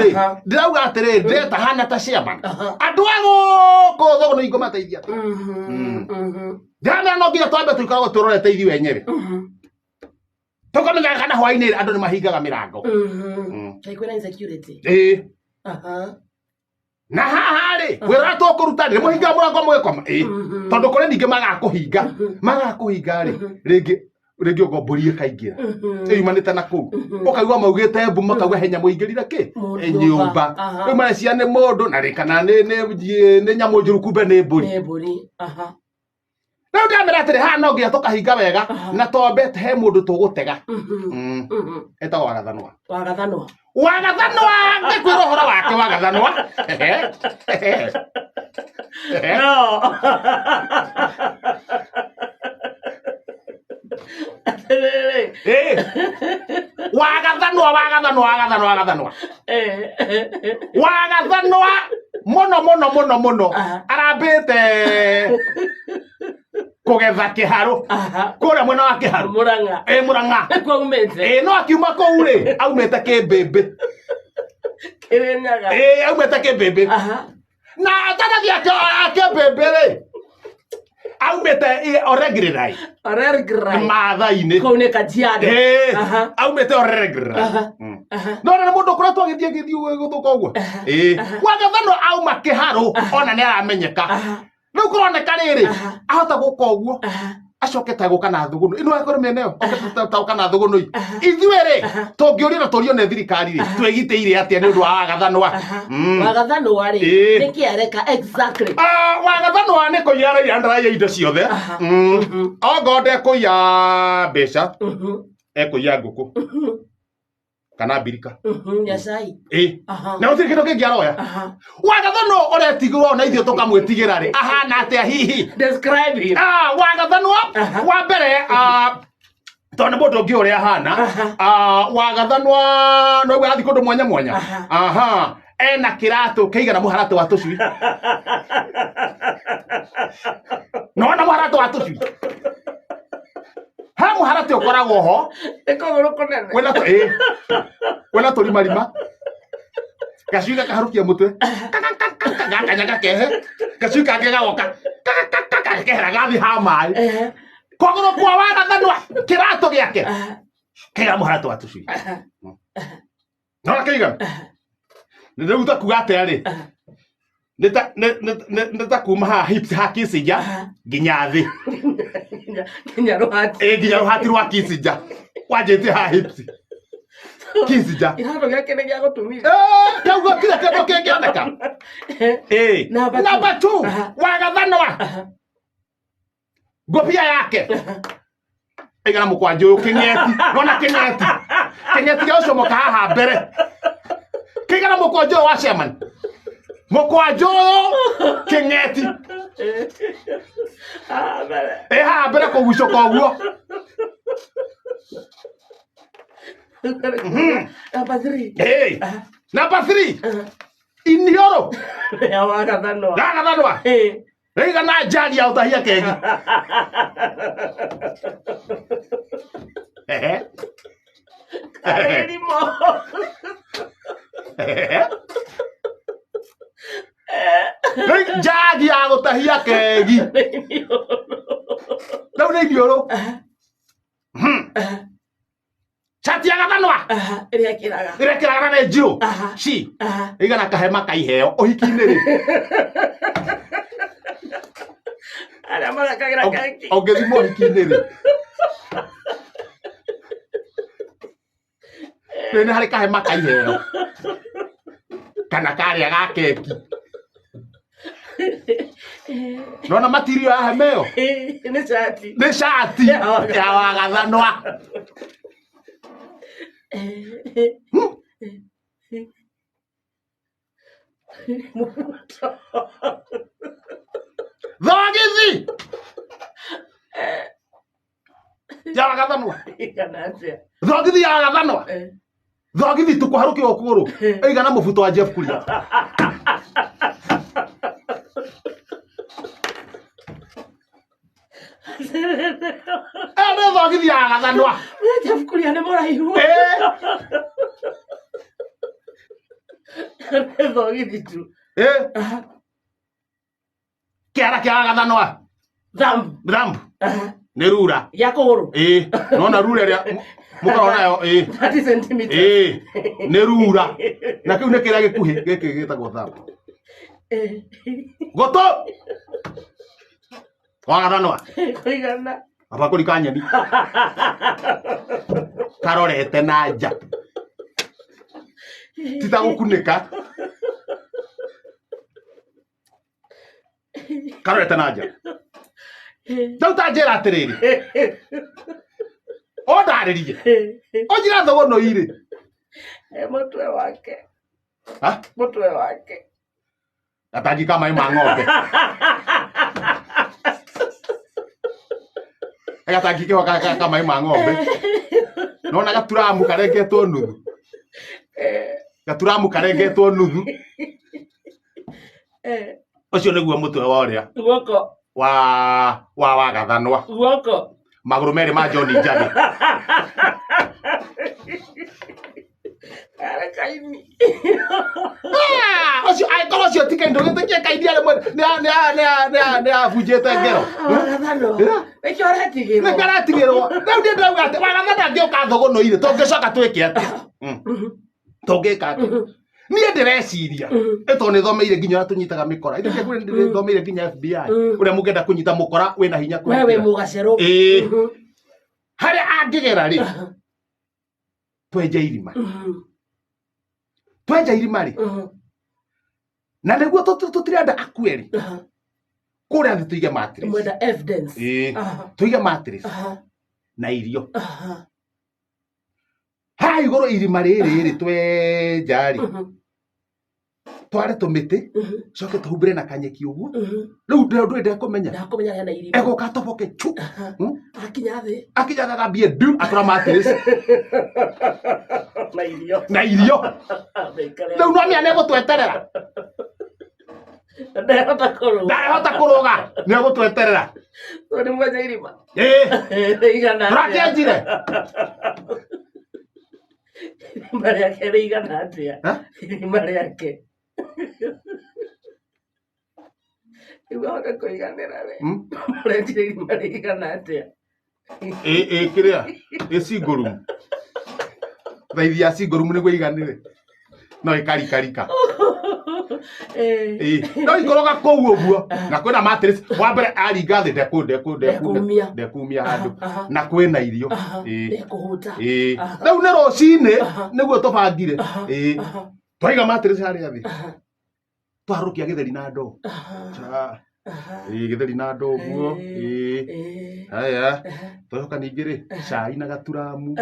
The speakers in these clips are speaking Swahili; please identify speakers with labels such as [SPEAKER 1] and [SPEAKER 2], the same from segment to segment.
[SPEAKER 1] ri ndirauga atiri ndeta hana ta ciaman andu ago ko thogo no ingo mateithia ndana no nginya twambe tuikaragwo turorete ithi wenyewe tukamenya kana hwaini andu ni mahingaga mirango
[SPEAKER 2] kwina insecurity
[SPEAKER 1] na haha ri wira tukuruta ni muhinga murango mwekoma tondu kuri ninge magakuhinga ri ringi ugomborie kaingira yumanite na kuu ukaigua maugite mbu makauga henya muingirire ki nyumba riu marecia ni mundu na rikana ni nyamu njuru kumbe ni mburi riu ndamera atiri haha no nginya tukahinga wega na tombe he mundu tugutega etagwo wagathanwa ngikwira uhoro wake wagathanwa wagathanwa muno arambite kugetha kiharu kuria mwena wa kiharu Murang'a no akiuma kou ri aumite Kimbimbi
[SPEAKER 2] Kirinyaga
[SPEAKER 1] aumite Kimbimbi na atanathi Kimbimbi ri aumite Oregirai Maathai-ini
[SPEAKER 2] kou ni Kajiado
[SPEAKER 1] aumite Oregirai no na mundu kuretwo agithie guthuka uguo wagathanwa auma kiharu ona ni aramenyeka riu kuroneka riri ahota guka uguo acokete guka na thugunu ino akore meneo okete na thugunu ithuĩ ri tungiurira turio ne thirikari ri twegiteire atia ni undu wa wagathanwa
[SPEAKER 2] ri niki areka exactly
[SPEAKER 1] wagathanwa ni kuiara yandara ya indo ciothe ogonde kuiya mbeca ekuiya nguku kana mbirika
[SPEAKER 2] nyacai
[SPEAKER 1] na uthiri kindu kingi aroya wagathanwa uretigirwo na ithio tukamwitigira ri ahana atia hihi
[SPEAKER 2] describe him
[SPEAKER 1] wagathanwa wa mbere tondu mundu ungi uria ahana wagathanwa no gwe athi kundu mwanya ena kiratu kiigana muharatu wa tucui no na muharatu wa tucui ha muharatu ukoragwo ho
[SPEAKER 2] ikoguru kunene
[SPEAKER 1] wena turi marima gacui gakaharukia mutwe gakanyaga kehe gacui kange gagoka gakehera gathi ha mai koguru kwa wagathanwa kiratu giake kiigana muharatu wa tucui no kiigana niruta kuga atari nita kuma ha hips ha Kisinja nginya thi
[SPEAKER 2] nginya
[SPEAKER 1] ruhati rwa Kisinja wanjite ha hips Kisinja
[SPEAKER 2] irado yake ni ya gutumia
[SPEAKER 1] kauga kila kindu kingioneka number 2 wagathanwa ngobia yake igana mukwanjo uyu king'eti nona king'eti gya ucomoka haha mbere kigana mukwanjo wa chairman mukwanjo king'eti ha mbere kugucoka uguo number 3 inioro
[SPEAKER 2] ya wagathanwa
[SPEAKER 1] igana njari ya utahia kengi njagi ya gutahia kengi riu ni inioro cati agathanwa irekiraga na njiro ci igana kahema kaiheo uhiki-ini ri
[SPEAKER 2] aria marakagira kangi
[SPEAKER 1] ongethima uhiki-ini ri ni hari kahema kaiheo kana karia ga keki nona matirio ya hema ĩyo nĩ cati ya wagathanwa thogithi ya wagathanwa thogithi ya wagathanwa thogithi tukuharukia ukuru igana mubuto wa Jeff Kuria thogithi ya wagathanwa
[SPEAKER 2] Jeff Kuria ni muraihu Thogithi tu.
[SPEAKER 1] Kĩara kĩa Gathanwa.
[SPEAKER 2] Thumb.
[SPEAKER 1] Nĩ rura.
[SPEAKER 2] Ya kũgũrũ.
[SPEAKER 1] Nona rura ĩrĩa mũkoragwo nayo
[SPEAKER 2] 30 cm.
[SPEAKER 1] Nĩ rura. Na kĩu nĩ kĩrĩa gĩkuhĩ gĩkĩ gĩtagwo thumb. Gũtũ. Wa Gathanwa.
[SPEAKER 2] Kũigana.
[SPEAKER 1] Abakũri ka nyeni. Karorete na nja. Tita gũkunĩka. Karorete na nja. Rĩu ta njĩra atĩrĩrĩ. Ondarĩrie. Onjĩra thogono irĩ.
[SPEAKER 2] Mũtwe wake.
[SPEAKER 1] Ha?
[SPEAKER 2] Mũtwe wake.
[SPEAKER 1] Atangĩka maĩ ma ng'ombe. Agatangĩka maĩ ma ng'ombe. Nona gaturamu karengetwo nuthu. Gaturamu karengetwo nuthu. Ũcio nĩguo mũtwe wa ũrĩa.
[SPEAKER 2] Guoko.
[SPEAKER 1] Wa Gathanwa.
[SPEAKER 2] Guoko.
[SPEAKER 1] Magũrũ merĩ ma John Njagi.
[SPEAKER 2] Arakaini.
[SPEAKER 1] Ũcio ũcio ti kĩndũ gĩtĩkia kaini arĩ nĩ abunjĩte ngero.
[SPEAKER 2] Gathanwa. Nĩkĩo ũretigĩrwo.
[SPEAKER 1] Nĩkĩo ũretigĩrwo. Rĩu ndĩ ndauga atĩ wa Gathanwa angĩũka thogono irĩ tũngĩcoka twĩke atĩa? Tũngĩka atĩa? Niĩ ndĩreciria tondũ nĩthomeire nginya tũnyitaga mĩkora. Ithĩ kĩrĩa nĩthomeire nginya FBI. Ũrĩa mũngĩenda kũnyita mũkora wĩna hinya kũnyita.
[SPEAKER 2] Wewe mũgacero.
[SPEAKER 1] Harĩa angĩgera rĩ. Twenje irima. Twenja irima rĩ. Na nĩguo tũtirenda akue rĩ. Kũrĩa thĩ tũige mattress.
[SPEAKER 2] Mwenda evidence.
[SPEAKER 1] Tũige mattress. Na irio. Ha igũrũ irima rĩrĩ twenja rĩ. Tware tũmĩtĩ. Coke tũhumbĩre na kanyeki ũguo. Rĩu ndũrenda kũmenya.
[SPEAKER 2] Ndakomenya hena irima.
[SPEAKER 1] Egoka toboke.
[SPEAKER 2] Akinya thĩ.
[SPEAKER 1] Akinya thambie ndu atũra mattress. Na irio. Rĩu no mĩa nĩgũtweterera. Ndarehota kũrũga. Nĩgũtweterera.
[SPEAKER 2] Nĩ mwenja irima.
[SPEAKER 1] Igana. Tũrakĩenjire.
[SPEAKER 2] Irima rĩake rĩigana atĩa? Irima rĩake. Rĩu ahote kũiganĩra we. Mũrenjire irima rĩigana atĩa?
[SPEAKER 1] Kĩrĩa? Single room. Thaithi ya single room nĩguo iganĩre. No ĩkarikarika. No ikoroga kũu ũguo. Na kwĩna mattress. Wa mbere aringa thĩ ndekumia handũ. Na kwĩna irio.
[SPEAKER 2] Ndekũhũta.
[SPEAKER 1] Rĩu nĩ rũcinĩ nĩguo tũbangire. Twaiga mattress harĩa thĩ. Twarũkia gĩtheri na ndoo. Gĩtheri na ndoo ũguo. Haya. Twacoka ningĩ rĩ cai na gaturamu.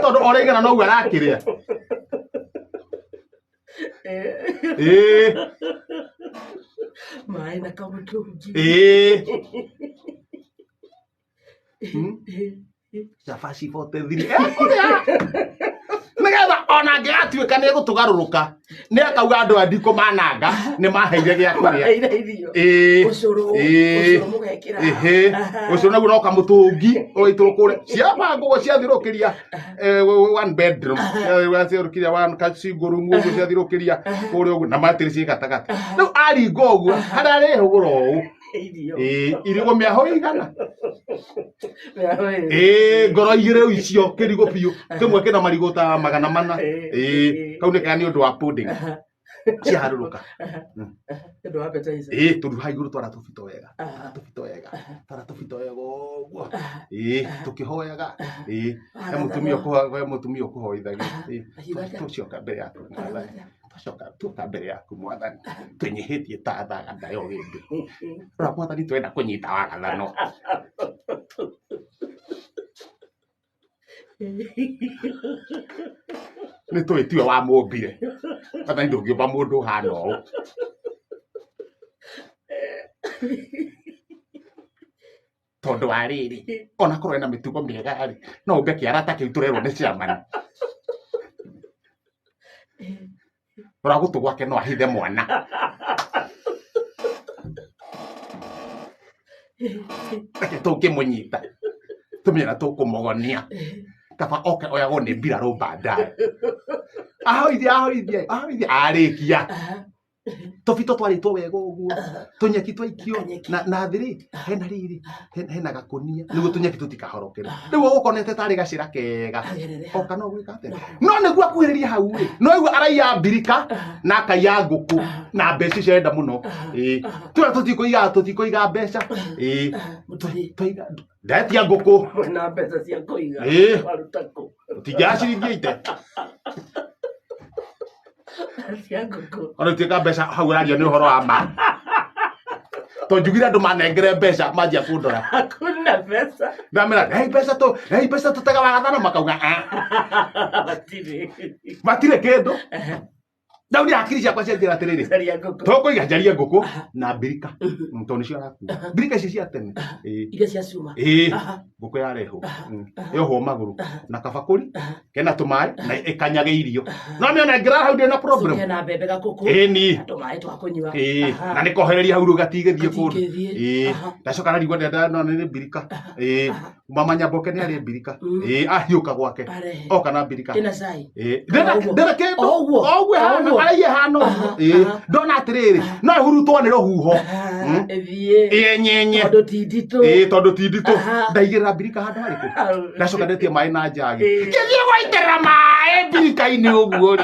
[SPEAKER 1] Tondũ oraigana noguo arakĩrĩa.
[SPEAKER 2] Maĩ na kamũtũngi.
[SPEAKER 1] Cabaci 43. Nĩgetha ona angĩgatuĩka nĩgũtũgarũrũka nĩakauga andũ a ndikũ mananga nĩmaheire gĩa kũrĩa.
[SPEAKER 2] Ũcũrũ mũgekĩra.
[SPEAKER 1] Ũcũrũ naguo no kamũtũngi ũgaitũrwo kũrĩa. Ciamba ngũgũ ciathirũkĩria 1 bedroom. Ciathirũkĩria 1 single room ũguo ciathirũkĩria kũrĩa ũguo na mattress gatagatĩ. Rĩu aringa ũguo harĩa arĩhũgũra ũũ. Irigũ mĩaho igana. Ngoro igĩrĩ icio kĩrigũ biũ. Kĩmwe kĩna marigũ ta 400. Kau nĩ kaya nĩ ũndũ wa pudding. Ciaharũrũka.
[SPEAKER 2] Ũndũ wa appetizer.
[SPEAKER 1] Tũruha igũrũ twara tũbito wega. Twara tũbito wega ũguo. Tũkĩhoyaga. He mũtumia ũkũhoithagia. Tũcoka mbere yaku. Tũcoka mbere yaku Mwathani. Twĩnyihĩtie ta thaganda yo gĩthĩ. Rora Mwathani twenda kũnyita wa Gathanwa. Nĩ tũĩ tiwe wa mũmbire. Mwathani ndũngĩũmba mũndũ ũhana ũũ. Tondũ wa rĩrĩ ona korwo ena mĩtugo mĩega rĩ no ũmbe kĩarata kĩu tũrerwo nĩ ciamani. Rora gũtũ gwake no ahithe mwana. Reke tũngĩmũnyita tũmĩera tũkũmũgonia. Kaba oke oyagwo nĩ mbirarũ baadaye. ahoithia arikia tofito twaritwo wega uguo tunyeki twaikio na thiri hena riri hena gakunia niguo tunyeki tutikahorokere riu ugukonete tari gacira kega oka no gwika ate no niguo akuhiriria hau ri no igua araiya mbirika na kaiya nguku na mbeca cienda muno twa tutikoiga mbeca twiga ndatia nguku
[SPEAKER 2] na mbeca cia kuiga warutako
[SPEAKER 1] tigaciringia ite ona tika mbeca hau raria ni uhoro wa ma to njugira andu manengere mbeca manjia kundora
[SPEAKER 2] hakuna pesa
[SPEAKER 1] ndamera hey pesa tutega wagathano makauga matire kindu Daudi akiri ciakwa cianjira atiriri tokoiga njaria nguku na mbirika to nicio araku mbirika ici cia tene
[SPEAKER 2] iria cia cuma
[SPEAKER 1] nguku yareho yoho maguru na kabakuri kena tumai na ikanyage irio no miona ngira hau ndina problem
[SPEAKER 2] kena mbembe gakuku
[SPEAKER 1] ni
[SPEAKER 2] tumai twakunywa
[SPEAKER 1] na nikohereria hau rugatigithie kundu ndacoka na rigwa ndenda no ni mbirika mama nyamboke ni ari mbirika ahiuka gwake oka na mbirika
[SPEAKER 2] kena cai
[SPEAKER 1] ndena kindu ogwe araiye hano ndona atiriri no hurutwo ni ruhuho nyenye tondu ti nditu ndaigirira mbirika handu hariku ndacoka ndetie mai na njagi githie gwaiterera mai mbirika-ini uguo ri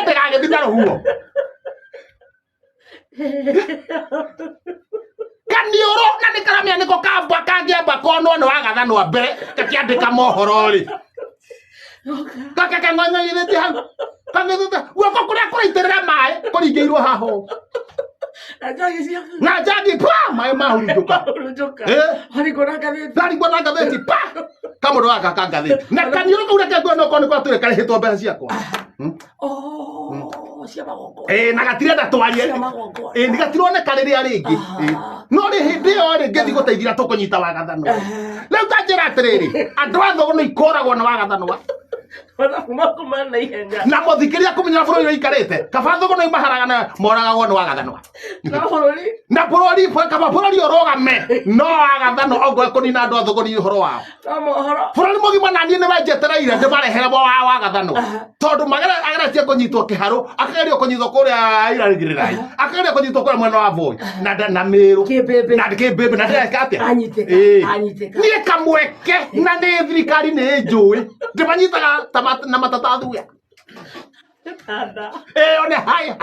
[SPEAKER 1] ndegagithie na ruhuho kanioro na nikaramia niko kamba kangiamba konwo ni wagathanwa mbere kakiandika mohoro ri kaka kangonya yithiti hau kangithuta guoko kuria kuraitirira mai kuringiirwo haho na njagi pa mai mahurunjuka harigwo na ngatheti pa kamundu gaka kangatheti na kanioro kau reke ngwona okorwo ni kwature karihitwo mbeca ciakwa
[SPEAKER 2] cia magongo
[SPEAKER 1] na gatirenda twarie ni gatironeka riria ringi no ri hindi yo ri ngithi guteithira tukunyita wagathanwa riu tanjira atiriri andu a thogono ikoragwo na wagathanwa na muthikiria kumenyera bururi uikarite kaba thogono imaharagana moragagwo ni wagathanwa na bururi kaba bururi urogame no wagathanwa ogwe kunina andu a thogoni uhoro wao bururi mugima nanie ni banjetereire ndimarehere bo wagathanwa tondu ageretie kunyitwo kiharu akagerio kunyitwo kuria irarigirirai akagerio kunyitwo kuria mwena wa Voi na Meru na kibebe na ndeka atia anyiteka ni kamweke na ni thirikari ni njui ndimanyitaga na matathathuya one hai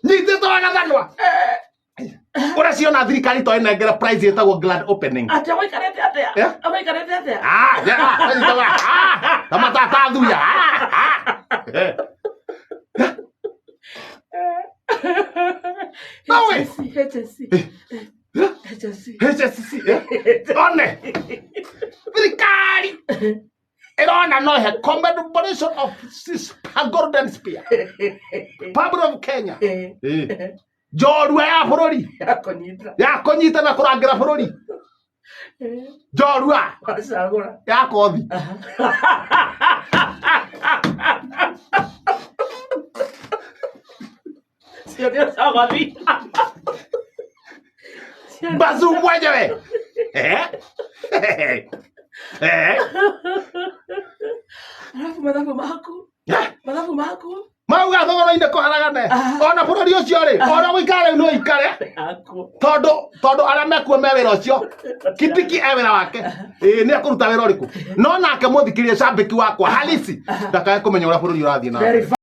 [SPEAKER 1] nyitĩtwo wagathanwa ũraciona thirikari to inengera prize yetagwo grand opening
[SPEAKER 2] atia waikarete atia waikarete atia
[SPEAKER 1] matathathuya nawe one thirikari irona no he commemoration of golden spear Republic of Kenya njorua ya bururi yakonyita na kurangira bururi njorua ya kothi bazu mwenyewe
[SPEAKER 2] alafu mathabu maku
[SPEAKER 1] mauga thogono inde kuharagane ona bururi ucio ri ona guikare no ikare tondu aria mekuo me wira ucio Kitiki e wira wake ni akuruta wira uriku no nake muthikirie cambiki wakwa halisi ndakae kumenya uria bururi urathie na